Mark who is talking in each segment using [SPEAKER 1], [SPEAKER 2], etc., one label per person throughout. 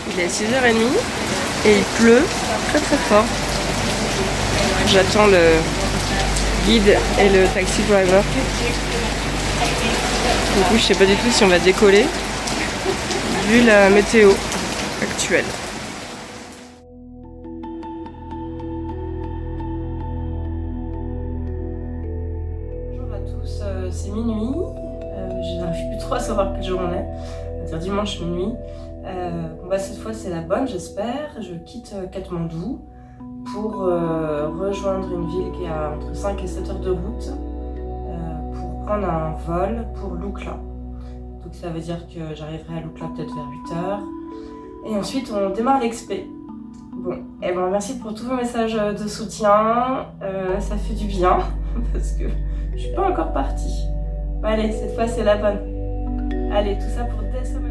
[SPEAKER 1] Il est 6h30 et il pleut très très fort. J'attends le guide et le taxi driver. Du coup, je sais pas du tout si on va décoller vu la météo actuelle. Bonjour à tous, c'est minuit. Je n'arrive plus trop à savoir quel jour on est. On va dire dimanche minuit. Cette fois c'est la bonne, j'espère. Je quitte Katmandou pour rejoindre une ville qui est à entre 5 et 7 heures de route pour prendre un vol pour Lukla. Donc ça veut dire que j'arriverai à Lukla peut-être vers 8 heures. Et ensuite on démarre l'expé. Bon, merci pour tous vos messages de soutien. Ça fait du bien parce que je suis pas encore partie. Bon, allez, cette fois c'est la bonne. Allez, tout ça pour dès ce matin.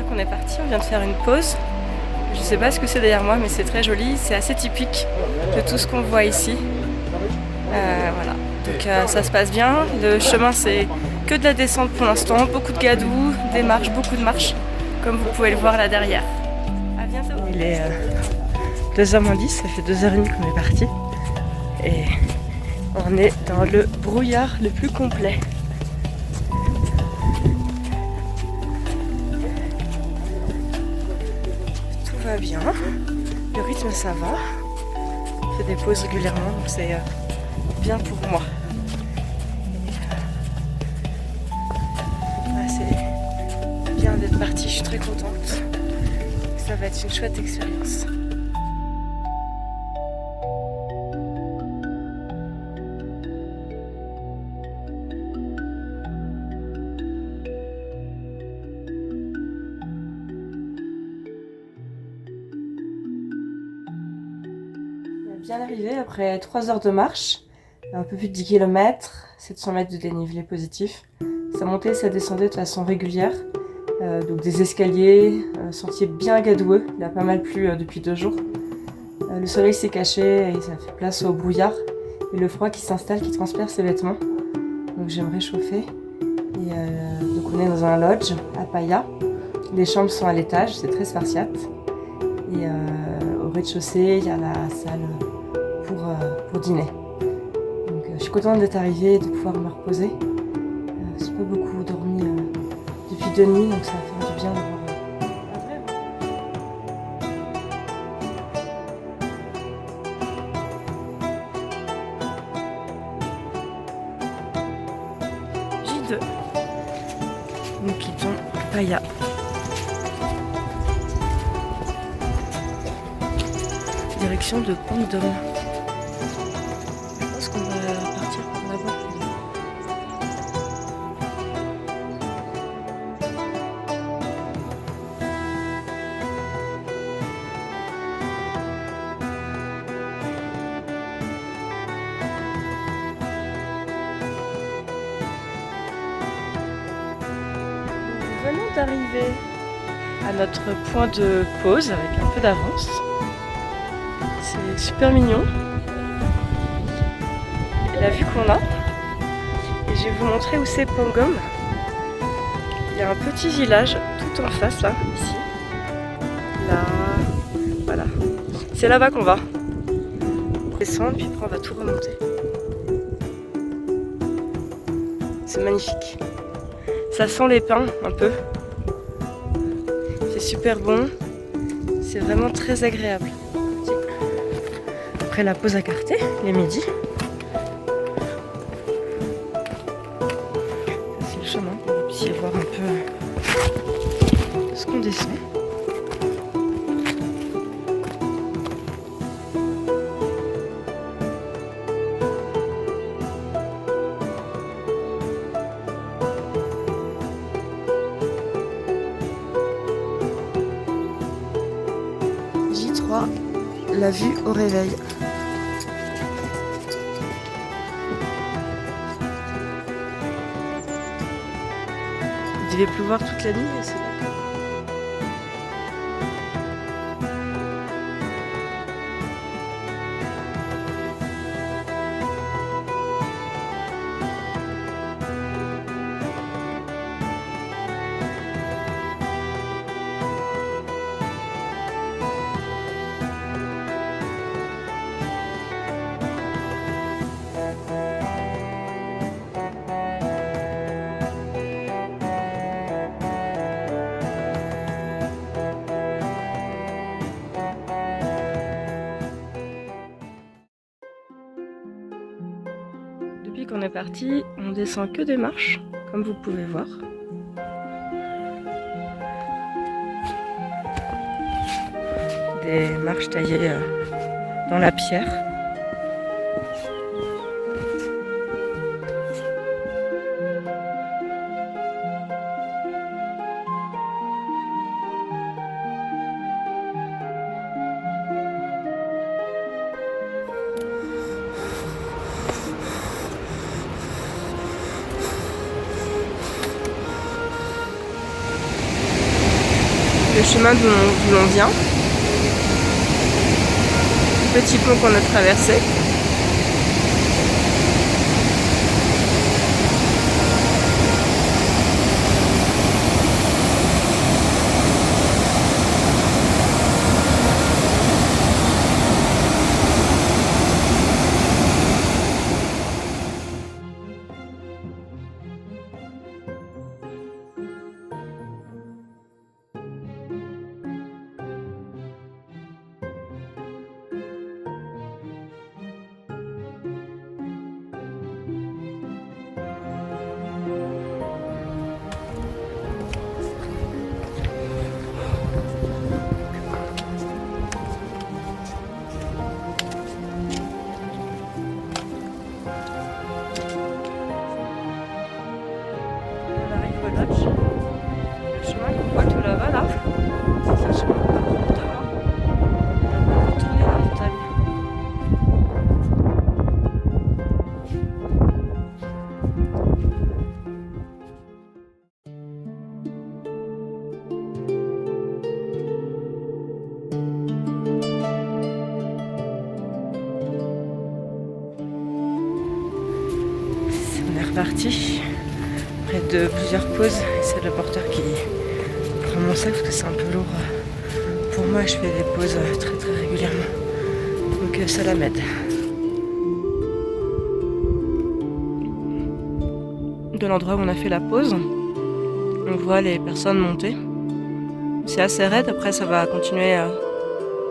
[SPEAKER 1] Qu'on est parti, on vient de faire une pause. Je sais pas ce que c'est derrière moi, mais c'est très joli, c'est assez typique de tout ce qu'on voit ici. Voilà, donc ça se passe bien. Le chemin c'est que de la descente pour l'instant, beaucoup de gadou, des marches, beaucoup de marches, comme vous pouvez le voir là derrière. À bientôt. Il est 2h-10, ça fait 2h30 qu'on est parti et on est dans le brouillard le plus complet. Va bien, le rythme ça va, je fais des pauses régulièrement donc c'est bien pour moi. C'est bien d'être partie, je suis très contente, ça va être une chouette expérience. Bien arrivé après 3 heures de marche, un peu plus de 10 km, 700 mètres de dénivelé positif. Sa montée, ça descendait de façon régulière, donc des escaliers, sentier bien gadoueux, il a pas mal plu depuis 2 jours. Le soleil s'est caché et ça fait place au brouillard et le froid qui s'installe, qui transperce ses vêtements. Donc je vais me réchauffer. Et donc on est dans un lodge à Paia. Les chambres sont à l'étage, c'est très spartiate. Et au rez-de-chaussée, il y a la salle pour dîner. Donc je suis contente d'être arrivée et de pouvoir me reposer. J'ai pas beaucoup dormi depuis 2 nuits, donc ça va faire du bien d'avoir J2. Nous quittons Paia. Direction de Pont-d'Homme. Je pense qu'on va partir pour là-bas. Nous venons d'arriver à notre point de pause avec un peu d'avance. C'est super mignon. Et la vue qu'on a. Et je vais vous montrer où c'est Pangom. Il y a un petit village tout en face là, ici. Là, voilà. C'est là-bas qu'on va. On descend puis après on va tout remonter. C'est magnifique. Ça sent les pins un peu. C'est super bon. C'est vraiment très agréable. Après la pause à Carté, les midis. C'est le chemin pour que vous puissiez voir un peu ce qu'on descend. J3, la vue au réveil. Il devait pleuvoir toute la nuit et c'est d'accord. Depuis qu'on est parti, on descend que des marches, comme vous pouvez voir. Des marches taillées dans la pierre. Le chemin d'où l'on vient. Petit pont qu'on a traversé. Le chemin qu'on voit tout là-bas, là, c'est le chemin qu'on va prendre demain. On va retourner en montagne. On est reparti. Après de plusieurs pauses, c'est le porteur qui prend mon sac parce que c'est un peu lourd pour moi. Je fais des pauses très très régulièrement, donc ça m'aide. De l'endroit où on a fait la pause, on voit les personnes monter. C'est assez raide, après ça va continuer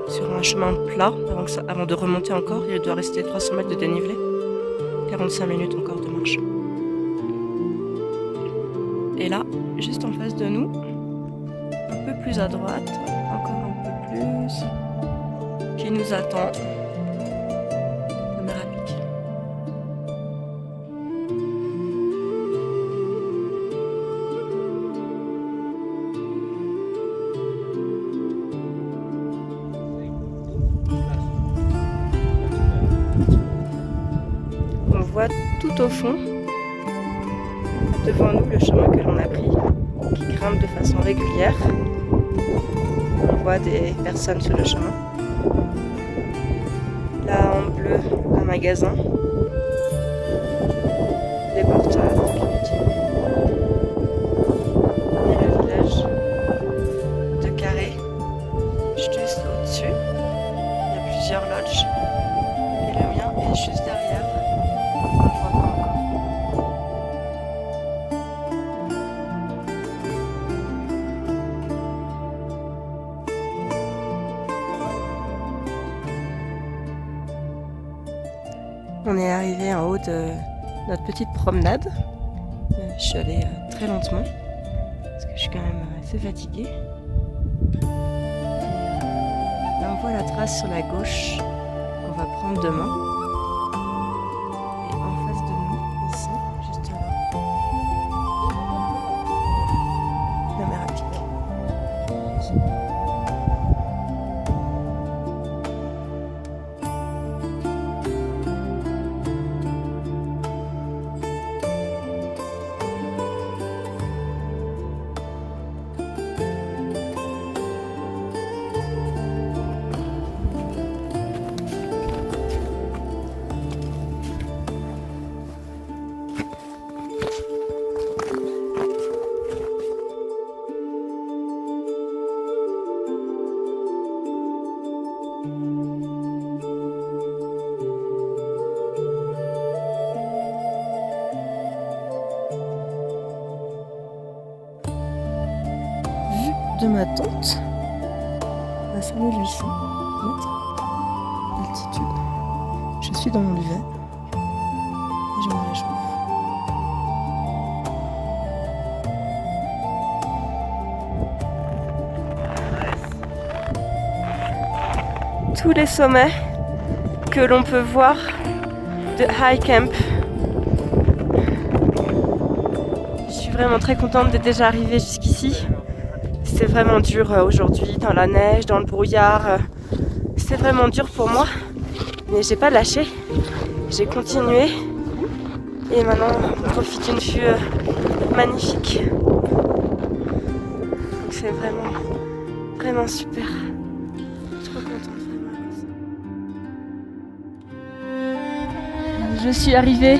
[SPEAKER 1] sur un chemin plat avant de remonter encore. Il doit rester 300 mètres de dénivelé, 45 minutes encore de marche. Et là, juste en face de nous, un peu plus à droite, encore un peu plus, qui nous attend, le Merapic. On voit tout au fond, devant nous, le chemin que l'on a pris, qui grimpe de façon régulière. On voit des personnes sur le chemin. Là en bleu, un magasin. Des porteurs qui continuent. Et le village de Carré, juste au-dessus. Il y a plusieurs lodges. Et le mien est juste derrière. On ne voit pas encore. On est arrivé en haut de notre petite promenade. Je suis allée très lentement parce que je suis quand même assez fatiguée. Là on voit la trace sur la gauche qu'on va prendre demain. Et en face de nous, ici, juste là, la Merapic. de ma tente à 5800 mètres d'altitude. Je suis dans mon duvet et je me réchauffe. Tous les sommets que l'on peut voir de High Camp. Je suis vraiment très contente d'être déjà arrivée jusqu'ici. C'était vraiment dur aujourd'hui, dans la neige, dans le brouillard. C'était vraiment dur pour moi, mais j'ai pas lâché. J'ai continué et maintenant on profite d'une vue magnifique. Donc c'est vraiment super. Trop contente vraiment. Je suis arrivée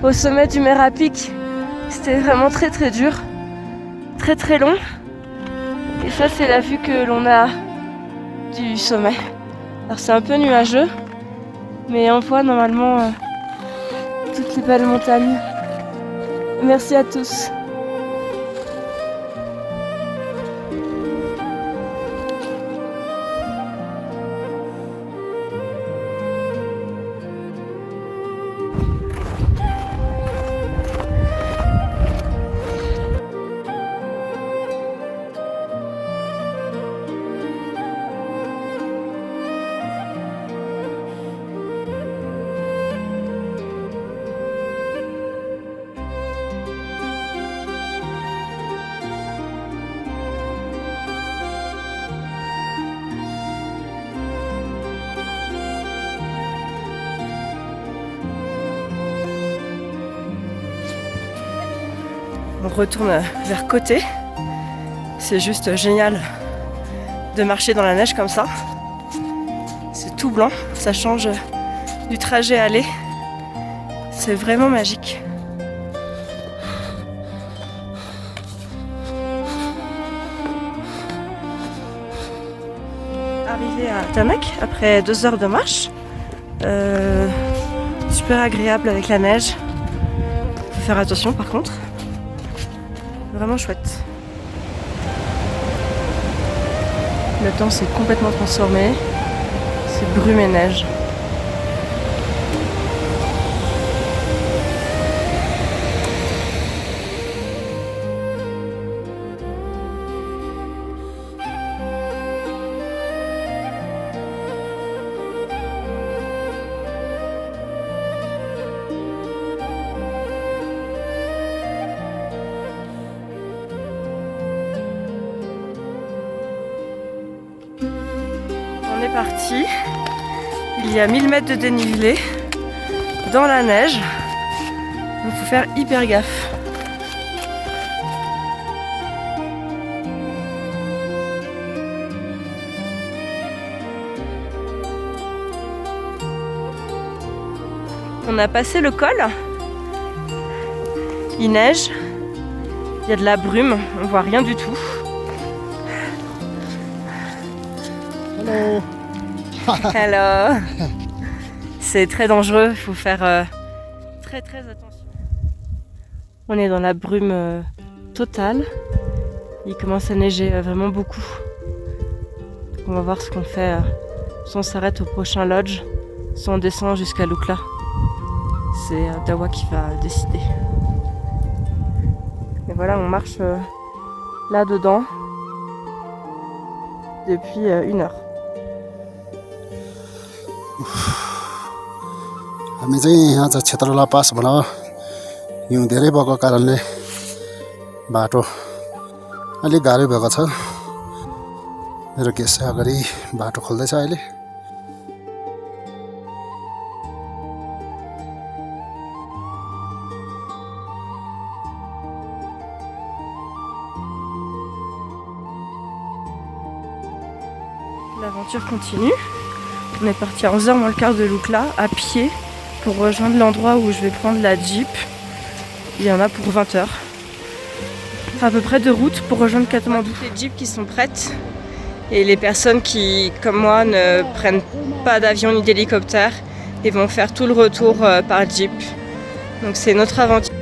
[SPEAKER 1] au sommet du Merapic. C'était vraiment très dur, très long. Et ça c'est la vue que l'on a du sommet. Alors c'est un peu nuageux, mais on voit normalement toutes les belles montagnes. Merci à tous. On retourne vers côté. C'est juste génial de marcher dans la neige comme ça. C'est tout blanc, ça change du trajet aller. C'est vraiment magique. Arrivé à Tanak après 2 heures de marche. Super agréable avec la neige. Faut faire attention par contre. Vraiment chouette. Le temps s'est complètement transformé. C'est brume et neige. On est parti. Il y a 1000 mètres de dénivelé dans la neige. Donc il faut faire hyper gaffe. On a passé le col. Il neige. Il y a de la brume. On voit rien du tout.
[SPEAKER 2] Hello.
[SPEAKER 1] Hello. C'est très dangereux, il faut faire très attention. On est dans la brume totale. Il commence à neiger vraiment beaucoup. On va voir ce qu'on fait. Soit on s'arrête au prochain lodge, soit on descend jusqu'à Lukla. C'est Dawa qui va décider. Et voilà, on marche là-dedans depuis 1 heure.
[SPEAKER 2] हामी चाहिँ यहाँ चाहिँ क्षेत्रला पास भन हिउँ धेरै भएको कारणले बाटो अलिक गाह्रो भएको छ। मेरो गेस चाहिँ अगाडि बाटो खोल्दैछ अहिले।
[SPEAKER 1] L'aventure continue. On est parti à 11h moins le quart de Lukla à pied pour rejoindre l'endroit où je vais prendre la Jeep. Il y en a pour 20 heures. Enfin, à peu près de route pour rejoindre Katmandou. Les Jeeps qui sont prêtes et les personnes qui, comme moi, ne prennent pas d'avion ni d'hélicoptère et vont faire tout le retour par Jeep. Donc c'est notre aventure.